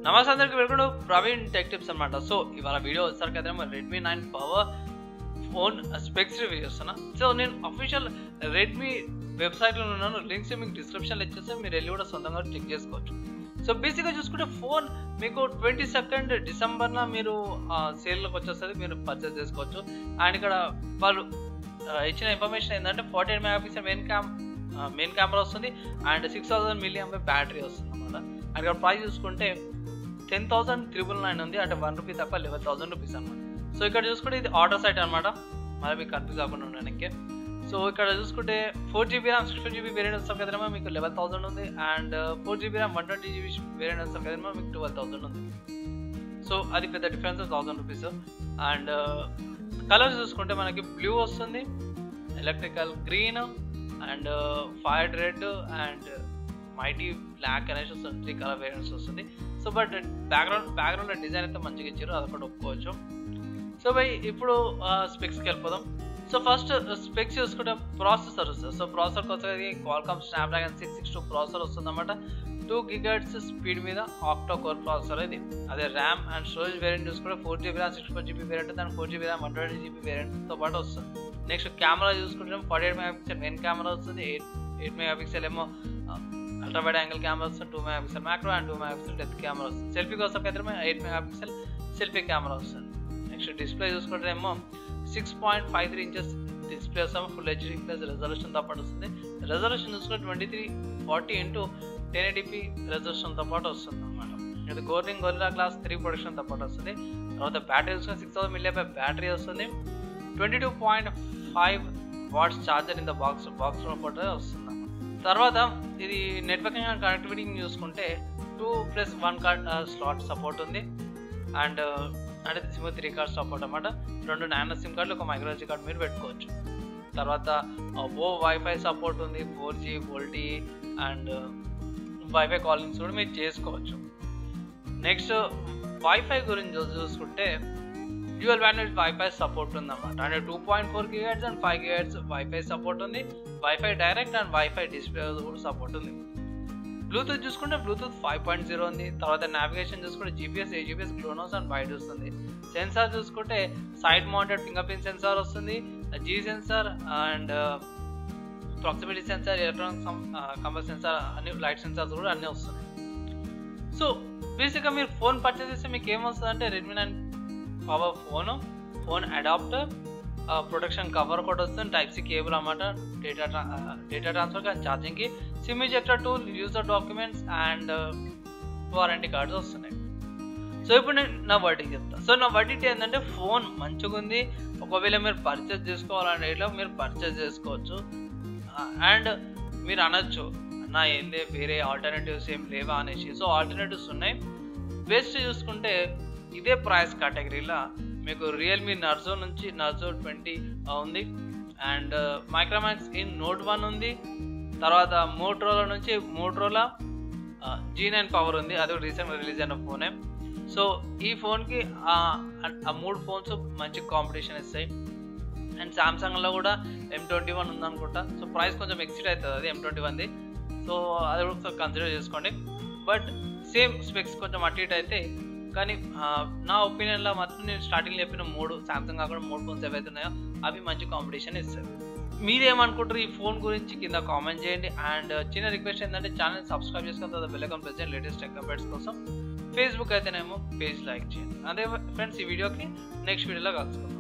నమస్తే అందరికీ welcome to praveentechtips అన్నమాట. సో ఇవాళ వీడియో వచ్చేసరికి అయితే Redmi 9 power phone specs review చేస్తున్నా. సో నేను అఫీషియల్ రెడ్మీ వెబ్సైట్లో ఉన్నాను, లింక్స్ మీకు డిస్క్రిప్షన్లో ఇచ్చేస్తే మీరు వెళ్ళి కూడా సొంతంగా చెక్ చేసుకోవచ్చు. సో బేసిక్గా చూసుకుంటే ఫోన్ మీకు 22nd డిసెంబర్న మీరు సేల్లోకి వచ్చేస్తుంది, మీరు పర్చేస్ చేసుకోవచ్చు. అండ్ ఇక్కడ వాళ్ళు ఇచ్చిన ఇన్ఫర్మేషన్ ఏంటంటే 48 మెగాపిక్సెల్ మెయిన్ కెమెరా వస్తుంది అండ్ 6000 mAh బ్యాటరీ వస్తుంది అన్నమాట. అండ్ ఇక్కడ ప్రైస్ చూసుకుంటే 10,999 ఉంది, అంటే ₹1 తప్ప 11,000 రూపీస్ అనమాట. సో ఇక్కడ చూసుకుంటే ఇది ఆర్డర్ సైట్ అనమాట, మరి మీకు కన్ఫ్యూజ్ కాకుండా ఉండడానికి. సో ఇక్కడ చూసుకుంటే 4GB ర్యామ్ 64GB వేరియంట్ వస్తాం కదమ్మా మీకు 11,000 ఉంది, and 4GB RAM 120GB variant వస్తాం కదమ్మా మీకు 12,000 ఉంది. సో అది పెద్ద డిఫరెన్స్, 1000 రూపీస్. అండ్ కలర్స్ చూసుకుంటే మనకి బ్లూ వస్తుంది, electrical green and fire red and mighty black అనేసి వస్తుంది. 3 కలర్ వేరియంట్స్ వస్తుంది. సో బట్ బ్యాక్గ్రౌండ్ డిజైన్ అయితే మంచిగా ఇచ్చారు, అదొకటి ఒప్పుకోవచ్చు. సో బై ఇప్పుడు స్పెక్స్కి వెళ్ళిపోదాం. సో ఫస్ట్ స్పెక్స్ చూసుకుంటే ప్రాసెసర్ వస్తుంది. సో ప్రాసెసర్కి వచ్చేది క్వాల్కామ్ స్నాప్డ్రాగన్ 662 ప్రాసెసర్ వస్తుంది అన్నమాట. 2 GHz స్పీడ్ మీద ఆక్టో కోర్ ప్రాసెసర్ ఇది. అదే ర్యామ్ అండ్ స్టోరేజ్ వేరియంట్ చూసుకుంటే 4GB RAM 64GB variant and 4GB RAM 120GB వేరియంట్తో పాటు వస్తుంది. నెక్స్ట్ కెమెరా చూసుకుంటే 48 మెగాపిక్సెల్ మెయిన్ కెమెరా వస్తుంది, 8 మెగాపిక్సెల్ ఏమో అల్ట్రా వైడ్ యాంగిల్ కెమెరా వస్తుంది, 2 megapixel macro and 2 megapixel depth camera వస్తుంది. సెల్ఫీ కోసం అయితే 8 మెగాపిక్సెల్ సెల్ఫీ కెమెరా వస్తుంది. నెక్స్ట్ డిస్ప్లే చూసుకుంటే ఏమో 6.53 ఇంచెస్ డిస్ప్లే వస్తాము, ఫుల్ హెచ్డీ ప్లస్ రెజల్యూషన్తో పాటు వస్తుంది. రెజల్యూషన్ చూసుకుంటే 2340x1080p రెజల్యూషన్తో పాటు వస్తుంది అనమాట. ఇది గోరిల్లా గ్లాస్ 3 ప్రొడక్షన్తో పాటు వస్తుంది. తర్వాత బ్యాటరీ చూసుకుంటే 6000 mAh బ్యాటరీ వస్తుంది, 22.5 watts ఛార్జర్ ఇన్ ద బాక్స్లో పాటు వస్తుంది. తర్వాత ఇది నెట్వర్కింగ్ అండ్ కనెక్టివిటీ చూసుకుంటే 2+1 కార్డ్ స్లాట్ సపోర్ట్ ఉంది, అండ్ అంటే సిమ్ 3 కార్డ్ సపోర్ట్ అన్నమాట. 2 నానో సిమ్ కార్డులు, ఒక మైక్రో SD కార్డ్ మీరు పెట్టుకోవచ్చు. తర్వాత వైఫై సపోర్ట్ ఉంది, 4G VoLTE అండ్ వైఫై కాలింగ్స్ కూడా మీరు చేసుకోవచ్చు. నెక్స్ట్ వైఫై గురించి చూసుకుంటే డ్యూయల్ బ్యాండ్ వైఫై సపోర్ట్ ఉంది అన్నమాట. అంటే 2.4 GHz and 5 GHz wifi support ఉంది, wifi direct and wifi display కూడా సపోర్ట్ ఉంది. బ్లూటూత్ చూసుకుంటే బ్లూటూత్ 5.0 ఉంది. తర్వాత నావిగేషన్ చూసుకుంటే GPS, AGPS, GLONASS and wide వస్తుంది. సెన్సార్ చూసుకుంటే side mounted fingerprint sensor వస్తుంది, G sensor and proximity sensor, electronic compass sensor, అన్ని లైట్ సెన్సార్స్ కూడా అన్నీ వస్తున్నాయి. సో బేసిక్గా మీరు ఫోన్ పర్చేస్ చేస్తే మీకు ఏమొస్తుంది అంటే Redmi 9 power phone adapter, protection cover కూడా వస్తుంది, Type-C కేబుల్ అన్నమాట, డేటా ట్రాన్స్ఫర్ అండ్ ఛార్జింగ్కి, SIM ejector tool, user documents and warranty cards వస్తున్నాయి. సో ఇప్పుడు నేను నా వర్డిక్ట్ చెప్తాను. సో నా వర్డిక్ట్ ఏంటంటే ఫోన్ మంచిగా ఉంది, ఒకవేళ మీరు పర్చేస్ చేసుకోవాలంటే ఇట్లా మీరు పర్చేస్ చేసుకోవచ్చు. అండ్ మీరు అనొచ్చు నా ఏందే వేరే ఆల్టర్నేటివ్స్ ఏం లేవా అనేసి. సో ఆల్టర్నేటివ్స్ ఉన్నాయి. బెస్ట్ చూసుకుంటే ఇదే ప్రైస్ కేటగిరీలో మీకు రియల్మీ నర్జో నుంచి నర్జో 20 ఉంది, అండ్ మైక్రోమాక్స్ ఇన్ నోట్ 1 ఉంది. తర్వాత మోటరోలా నుంచి మోటరోలా G9 పవర్ ఉంది, అది రీసెంట్గా రిలీజ్ అయిన ఫోనే. సో ఈ ఫోన్కి ఆ 3 ఫోన్స్ మంచి కాంపిటీషన్ ఇస్తాయి. అండ్ సామ్సంగ్లో కూడా M21 ఉందనుకుంటా. సో ప్రైస్ కొంచెం ఎక్సిడ్ అవుతుంది అది M21ది, సో అది కూడా కన్సిడర్ చేసుకోండి. బట్ సేమ్ స్పెక్స్ కొంచెం అటు ఇటు అయితే, కానీ నా ఒపీనియన్లో మాత్రం నేను స్టార్టింగ్లో చెప్పిన 3 సామ్సంగ్ కాకుండా 3 ఫోన్స్ ఏవైతే ఉన్నాయో అవి మంచి కాంపిటీషన్ ఇస్తాయి. మీరేమనుకుంటారు ఈ ఫోన్ గురించి కింద కామెంట్ చేయండి. అండ్ చిన్న రిక్వెస్ట్ ఏంటంటే ఛానల్ సబ్స్క్రైబ్ చేసుకున్న తర్వాత బెల్ ఐకాన్ ప్రెస్ చేయండి లేటెస్ట్ టెక్ అప్డేట్స్ కోసం. ఫేస్బుక్ అయితేనేమో పేజ్ లైక్ చేయండి. అదే ఫ్రెండ్స్, ఈ వీడియోకి నెక్స్ట్ వీడియోలో కలుసుకుందాం.